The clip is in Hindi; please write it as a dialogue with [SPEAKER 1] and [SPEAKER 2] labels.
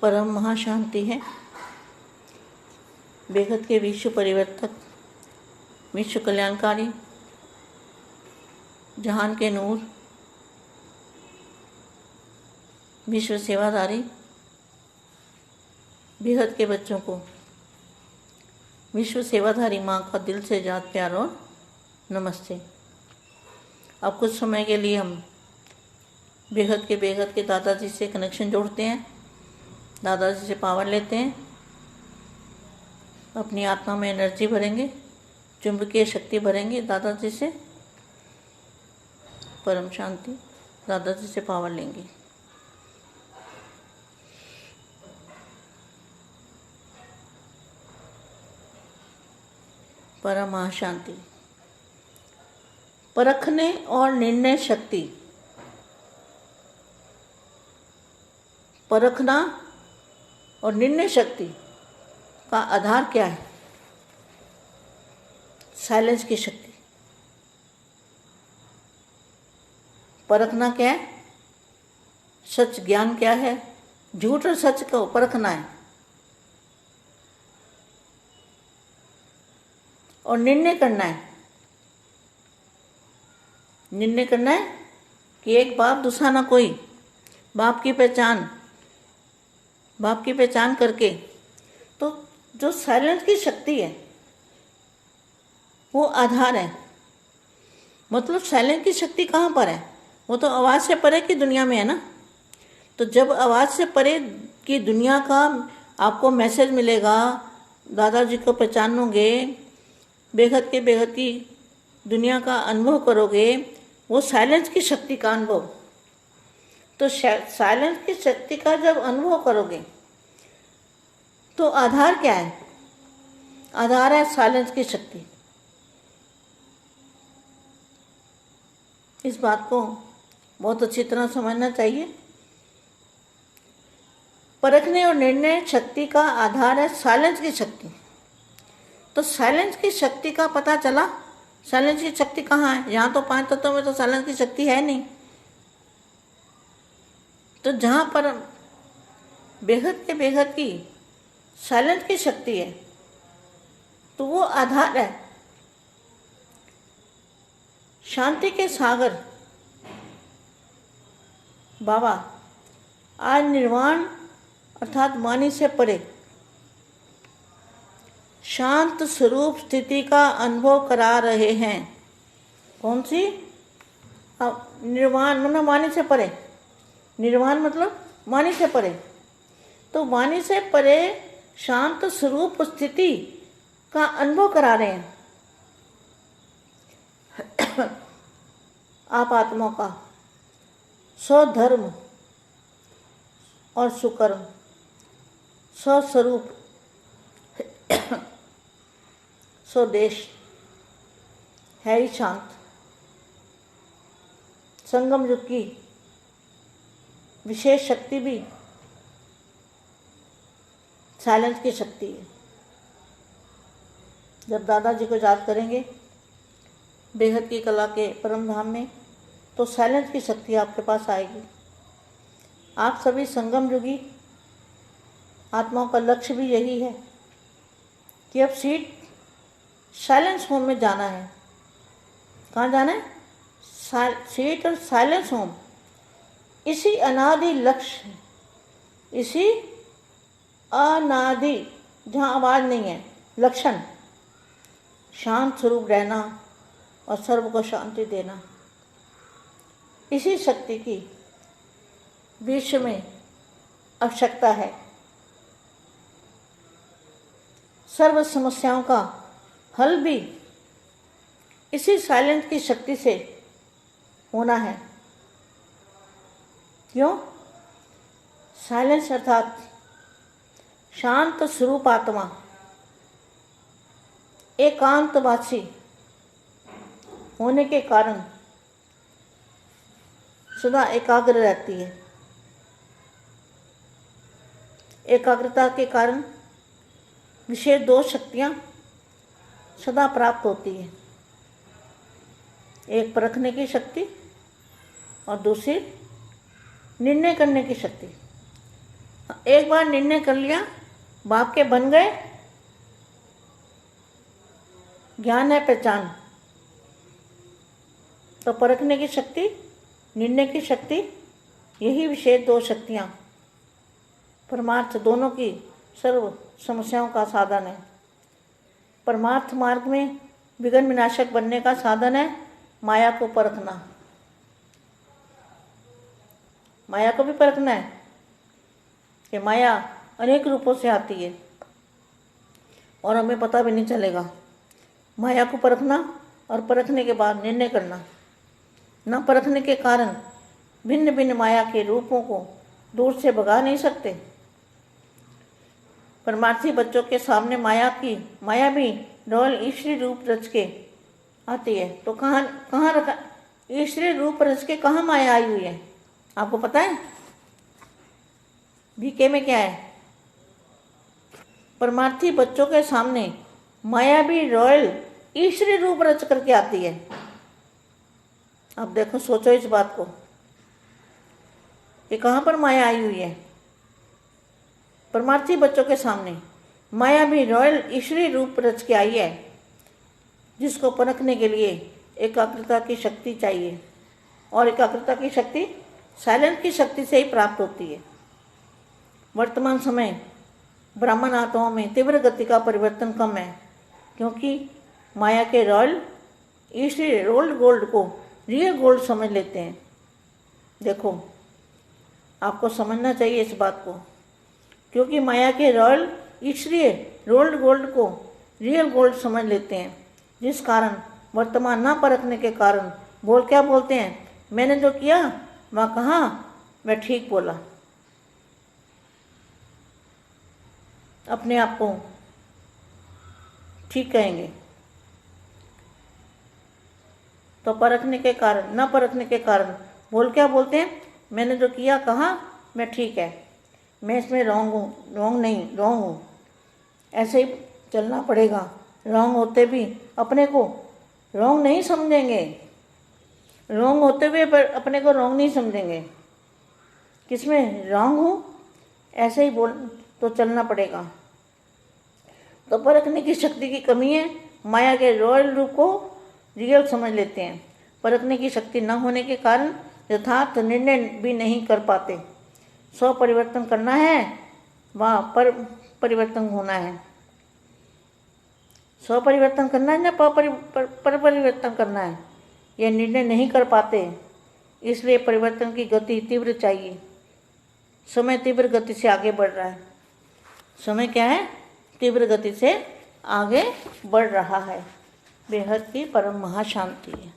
[SPEAKER 1] परम महाशांति है। बेहद के विश्व परिवर्तक, विश्व कल्याणकारी, जहान के नूर, विश्व सेवादारी, बेहद के बच्चों को विश्व सेवाधारी माँ का दिल से जात प्यार और नमस्ते। अब कुछ समय के लिए हम बेहद के दादाजी से कनेक्शन जोड़ते हैं, दादाजी से पावर लेते हैं, अपनी आत्मा में एनर्जी भरेंगे, चुंबकीय शक्ति भरेंगे दादाजी से, परम शांति, दादाजी से पावर लेंगे। परम महाशांति। परखने और निर्णय शक्ति। परखना और निर्णय शक्ति का आधार क्या है? साइलेंस की शक्ति। परखना क्या है? सच ज्ञान क्या है? झूठ और सच को परखना है। और निर्णय करना है। निर्णय करना है कि एक बाप दूसरा ना कोई। बाप की पहचान करके तो जो साइलेंस की शक्ति है वो आधार है। मतलब साइलेंस की शक्ति कहाँ पर है? वो तो आवाज़ से परे की दुनिया में है ना। तो जब आवाज़ से परे की दुनिया का आपको मैसेज मिलेगा, दादाजी को पहचानोगे, बेहद की दुनिया का अनुभव करोगे, वो साइलेंस की शक्ति का अनुभव। तो साइलेंस की शक्ति का जब अनुभव करोगे तो आधार क्या है? आधार है साइलेंस की शक्ति। इस बात को बहुत अच्छी तरह समझना चाहिए। परखने और निर्णय शक्ति का आधार है साइलेंस की शक्ति। तो साइलेंस की शक्ति का पता चला। साइलेंस की शक्ति कहाँ है? यहाँ तो 5 तत्वों में तो साइलेंस की शक्ति है नहीं। तो जहाँ पर बेहद की साइलेंस की शक्ति है तो वो आधार है। शांति के सागर बाबा आज निर्वाण अर्थात वाणी से परे शांत स्वरूप स्थिति का अनुभव करा रहे हैं। कौन सी? निर्वाण मतलब वाणी से परे। निर्वाण मतलब वाणी से परे। तो वाणी से परे शांत स्वरूप स्थिति का अनुभव करा रहे हैं आप आत्माओं का। स्वधर्म और सुकर्म, स्वस्वरूप, स्वदेश है ही शांत। संगम युग की विशेष शक्ति भी साइलेंस की शक्ति है। जब दादाजी को याद करेंगे बेहद की कला के परम धाम में तो साइलेंस की शक्ति आपके पास आएगी। आप सभी संगम युगी आत्माओं का लक्ष्य भी यही है कि अब सीट साइलेंस होम में जाना है। कहाँ जाना है? सीट और साइलेंस होम। इसी अनादि लक्ष्य, इसी अनादि जहाँ आवाज़ नहीं है, लक्षण शांत स्वरूप रहना और सर्व को शांति देना। इसी शक्ति की विश्व में आवश्यकता है। सर्व समस्याओं का हल भी इसी साइलेंस की शक्ति से होना है। क्यों? साइलेंस अर्थात शांत स्वरूप आत्मा एकांतवासी होने के कारण सदा एकाग्र रहती है। एकाग्रता के कारण विशेष 2 शक्तियाँ सदा प्राप्त होती है। एक परखने की शक्ति और दूसरी निर्णय करने की शक्ति। एक बार निर्णय कर लिया, बाप के बन गए, ज्ञान है पहचान। तो परखने की शक्ति, निर्णय की शक्ति, यही विशेष दो शक्तियाँ परमार्थ दोनों की सर्व समस्याओं का साधन है। परमार्थ मार्ग में विघ्न विनाशक बनने का साधन है माया को परखना। माया को भी परखना है कि माया अनेक रूपों से आती है और हमें पता भी नहीं चलेगा। माया को परखना और परखने के बाद निर्णय करना। न परखने के कारण भिन्न भिन्न माया के रूपों को दूर से भगा नहीं सकते। परमार्थी बच्चों के सामने माया भी डोल ईश्वरी रूप रच के आती है। तो कहाँ रखा ईश्वरी रूप रच के, कहाँ माया आई हुई है आपको पता है? बीके में क्या है? परमार्थी बच्चों के सामने माया भी रॉयल ईश्वरी रूप रच करके आती है। अब देखो, सोचो इस बात को कि कहाँ पर माया आई हुई है। परमार्थी बच्चों के सामने माया भी रॉयल ईश्वरी रूप रच के आई है, जिसको परखने के लिए एकाग्रता की शक्ति चाहिए। और एकाग्रता की शक्ति साइलेंस की शक्ति से ही प्राप्त होती है। वर्तमान समय ब्राह्मण आत्माओं में तीव्र गति का परिवर्तन कम है, क्योंकि माया के रॉयल ईश्वरी रोल्ड गोल्ड को रियल गोल्ड समझ लेते हैं। देखो, आपको समझना चाहिए इस बात को, क्योंकि माया के रॉयल ईश्वरीय रोल्ड गोल्ड को रियल गोल्ड समझ लेते हैं, जिस कारण वर्तमान न परखने के कारण क्या बोलते हैं? मैंने जो किया वहाँ कहा मैं ठीक बोला। अपने आप को ठीक कहेंगे। तो परखने के कारण, न परखने के कारण क्या बोलते हैं? मैंने जो किया कहा मैं ठीक है, मैं इसमें रॉन्ग हूँ, रॉन्ग हूँ। ऐसे ही चलना पड़ेगा। रॉन्ग होते भी अपने को रॉन्ग नहीं समझेंगे, रॉन्ग होते हुए पर अपने को रॉन्ग नहीं समझेंगे। किसमें रॉन्ग हूँ, ऐसे ही तो चलना पड़ेगा। तो परखने की शक्ति की कमी है। माया के रॉयल रूप को रियल समझ लेते हैं। परखने की शक्ति न होने के कारण यथार्थ निर्णय भी नहीं कर पाते। स्व परिवर्तन करना है, वहाँ पर परिवर्तन होना है। स्व परिवर्तन करना है या पर परिवर्तन करना है, यह निर्णय नहीं कर पाते। इसलिए परिवर्तन की गति तीव्र चाहिए। समय तीव्र गति से आगे बढ़ रहा है। समय क्या है? तीव्र गति से आगे बढ़ रहा है। बेहद की परम महाशांति है।